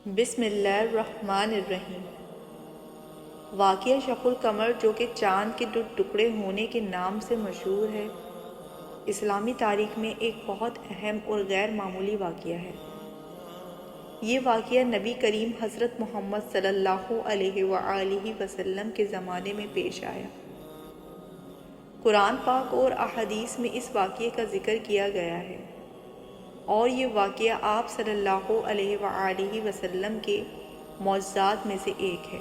بسم اللہ الرحمن الرحیم۔ واقعہ شق القمر جو کہ چاند کے 2 ٹکڑے ہونے کے نام سے مشہور ہے، اسلامی تاریخ میں ایک بہت اہم اور غیر معمولی واقعہ ہے۔ یہ واقعہ نبی کریم حضرت محمد صلی اللہ علیہ وآلہ وسلم کے زمانے میں پیش آیا۔ قرآن پاک اور احادیث میں اس واقعے کا ذکر کیا گیا ہے، اور یہ واقعہ آپ صلی اللہ علیہ وآلہ وسلم کے معجزات میں سے ایک ہے۔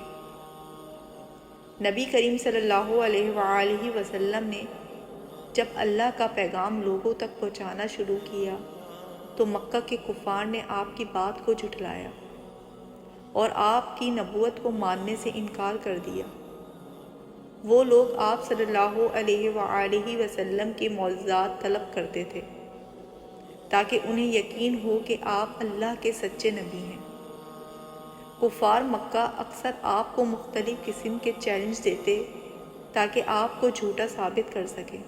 نبی کریم صلی اللہ علیہ وآلہ وسلم نے جب اللہ کا پیغام لوگوں تک پہنچانا شروع کیا تو مکہ کے کفار نے آپ کی بات کو جھٹلایا اور آپ کی نبوت کو ماننے سے انکار کر دیا۔ وہ لوگ آپ صلی اللہ علیہ وآلہ وسلم کے معجزات طلب کرتے تھے تاکہ انہیں یقین ہو کہ آپ اللہ کے سچے نبی ہیں۔ کفار مکہ اکثر آپ کو مختلف قسم کے چیلنج دیتے تاکہ آپ کو جھوٹا ثابت کر سکیں۔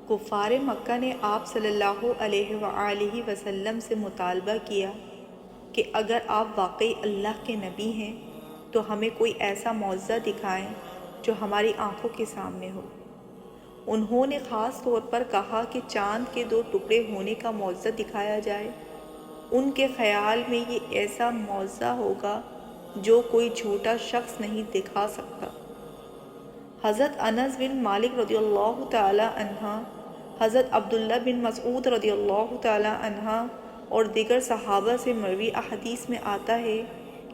کفار مکہ نے آپ صلی اللہ علیہ وآلہ وسلم سے مطالبہ کیا کہ اگر آپ واقعی اللہ کے نبی ہیں تو ہمیں کوئی ایسا معجزہ دکھائیں جو ہماری آنکھوں کے سامنے ہو۔ انہوں نے خاص طور پر کہا کہ چاند کے 2 ٹکڑے ہونے کا معجزہ دکھایا جائے۔ ان کے خیال میں یہ ایسا معجزہ ہوگا جو کوئی جھوٹا شخص نہیں دکھا سکتا۔ حضرت انس بن مالک رضی اللہ تعالی عنہ، حضرت عبداللہ بن مسعود رضی اللہ تعالی عنہ اور دیگر صحابہ سے مروی احادیث میں آتا ہے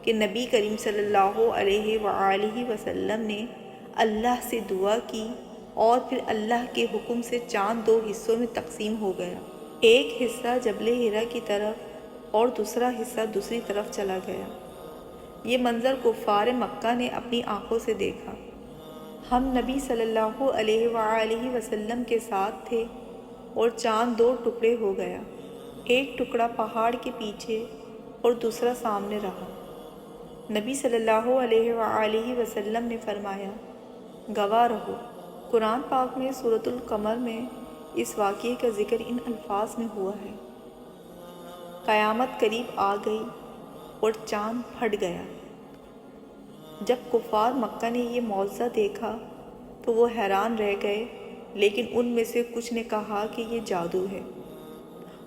کہ نبی کریم صلی اللہ علیہ وآلہ وسلم نے اللہ سے دعا کی اور پھر اللہ کے حکم سے چاند 2 حصوں میں تقسیم ہو گیا۔ ایک حصہ جبل حرا کی طرف اور دوسرا حصہ دوسری طرف چلا گیا۔ یہ منظر کفار مکہ نے اپنی آنکھوں سے دیکھا۔ ہم نبی صلی اللہ علیہ وآلہ وسلم کے ساتھ تھے اور چاند 2 ٹکڑے ہو گیا، ایک ٹکڑا پہاڑ کے پیچھے اور دوسرا سامنے رہا۔ نبی صلی اللہ علیہ وآلہ وسلم نے فرمایا، گواہ رہو۔ قرآن پاک میں سورۃ القمر میں اس واقعے کا ذکر ان الفاظ میں ہوا ہے، قیامت قریب آ گئی اور چاند پھٹ گیا۔ جب کفار مکہ نے یہ معجزہ دیکھا تو وہ حیران رہ گئے، لیکن ان میں سے کچھ نے کہا کہ یہ جادو ہے۔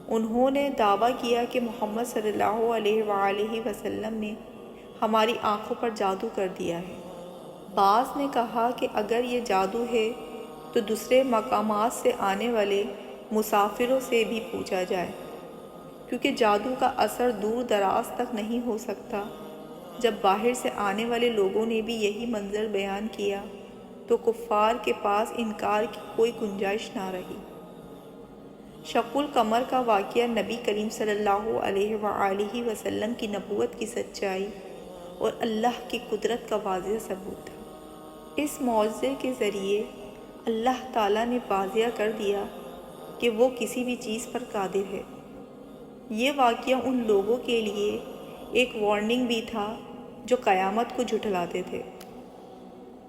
انہوں نے دعویٰ کیا کہ محمد صلی اللہ علیہ وآلہ وسلم نے ہماری آنکھوں پر جادو کر دیا ہے۔ بعض نے کہا کہ اگر یہ جادو ہے تو دوسرے مقامات سے آنے والے مسافروں سے بھی پوچھا جائے، کیونکہ جادو کا اثر دور دراز تک نہیں ہو سکتا۔ جب باہر سے آنے والے لوگوں نے بھی یہی منظر بیان کیا تو کفار کے پاس انکار کی کوئی گنجائش نہ رہی۔ شق القمر کا واقعہ نبی کریم صلی اللہ علیہ وآلہ وسلم کی نبوت کی سچائی اور اللہ کی قدرت کا واضح ثبوت تھا۔ اس معجزے کے ذریعے اللہ تعالیٰ نے واضح کر دیا کہ وہ کسی بھی چیز پر قادر ہے۔ یہ واقعہ ان لوگوں کے لیے ایک وارننگ بھی تھا جو قیامت کو جھٹلاتے تھے۔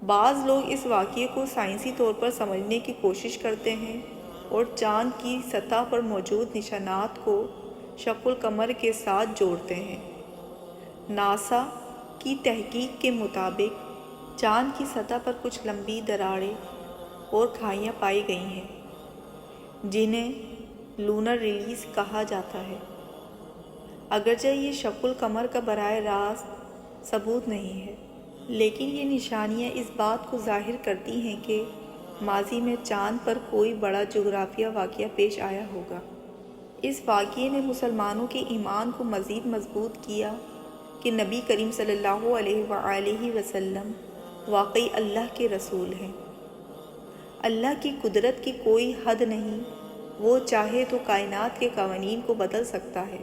بعض لوگ اس واقعے کو سائنسی طور پر سمجھنے کی کوشش کرتے ہیں اور چاند کی سطح پر موجود نشانات کو شق القمر کے ساتھ جوڑتے ہیں۔ ناسا کی تحقیق کے مطابق چاند کی سطح پر کچھ لمبی دراڑیں اور کھائیاں پائی گئی ہیں جنہیں لونر ریلیز کہا جاتا ہے۔ اگرچہ یہ شق القمر کا براہ راست ثبوت نہیں ہے، لیکن یہ نشانیاں اس بات کو ظاہر کرتی ہیں کہ ماضی میں چاند پر کوئی بڑا جغرافیہ واقعہ پیش آیا ہوگا۔ اس واقعے نے مسلمانوں کے ایمان کو مزید مضبوط کیا کہ نبی کریم صلی اللہ علیہ وآلہ وسلم واقعی اللہ کے رسول ہیں۔ اللہ کی قدرت کی کوئی حد نہیں، وہ چاہے تو کائنات کے قوانین کو بدل سکتا ہے۔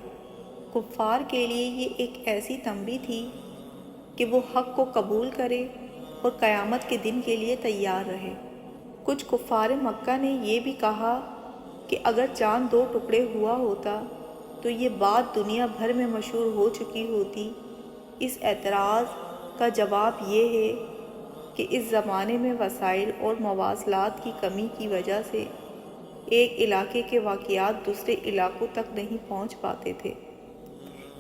کفار کے لیے یہ ایک ایسی تنبیہ تھی کہ وہ حق کو قبول کرے اور قیامت کے دن کے لیے تیار رہے۔ کچھ کفار مکہ نے یہ بھی کہا کہ اگر چاند 2 ٹکڑے ہوا ہوتا تو یہ بات دنیا بھر میں مشہور ہو چکی ہوتی۔ اس اعتراض کا جواب یہ ہے کہ اس زمانے میں وسائل اور مواصلات کی کمی کی وجہ سے ایک علاقے کے واقعات دوسرے علاقوں تک نہیں پہنچ پاتے تھے۔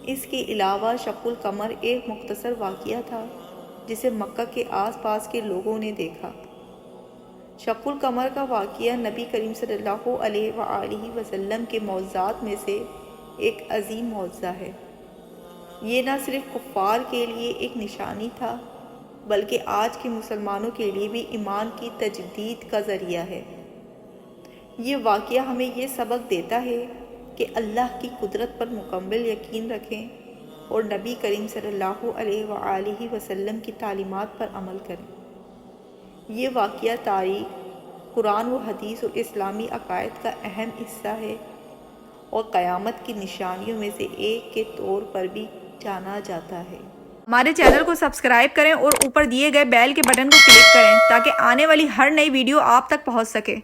اس کے علاوہ شق القمر ایک مختصر واقعہ تھا جسے مکہ کے آس پاس کے لوگوں نے دیکھا۔ شق القمر کا واقعہ نبی کریم صلی اللہ علیہ وآلہ وسلم کے معجزات میں سے ایک عظیم معجزہ ہے۔ یہ نہ صرف کفار کے لیے ایک نشانی تھا بلکہ آج کے مسلمانوں کے لیے بھی ایمان کی تجدید کا ذریعہ ہے۔ یہ واقعہ ہمیں یہ سبق دیتا ہے کہ اللہ کی قدرت پر مکمل یقین رکھیں اور نبی کریم صلی اللہ علیہ وآلہ وسلم کی تعلیمات پر عمل کریں۔ یہ واقعہ تاریخ، قرآن و حدیث اور اسلامی عقائد کا اہم حصہ ہے اور قیامت کی نشانیوں میں سے ایک کے طور پر بھی جانا جاتا ہے۔ ہمارے چینل کو سبسکرائب کریں اور اوپر دیے گئے بیل کے بٹن کو کلک کریں تاکہ آنے والی ہر نئی ویڈیو آپ تک پہنچ سکے۔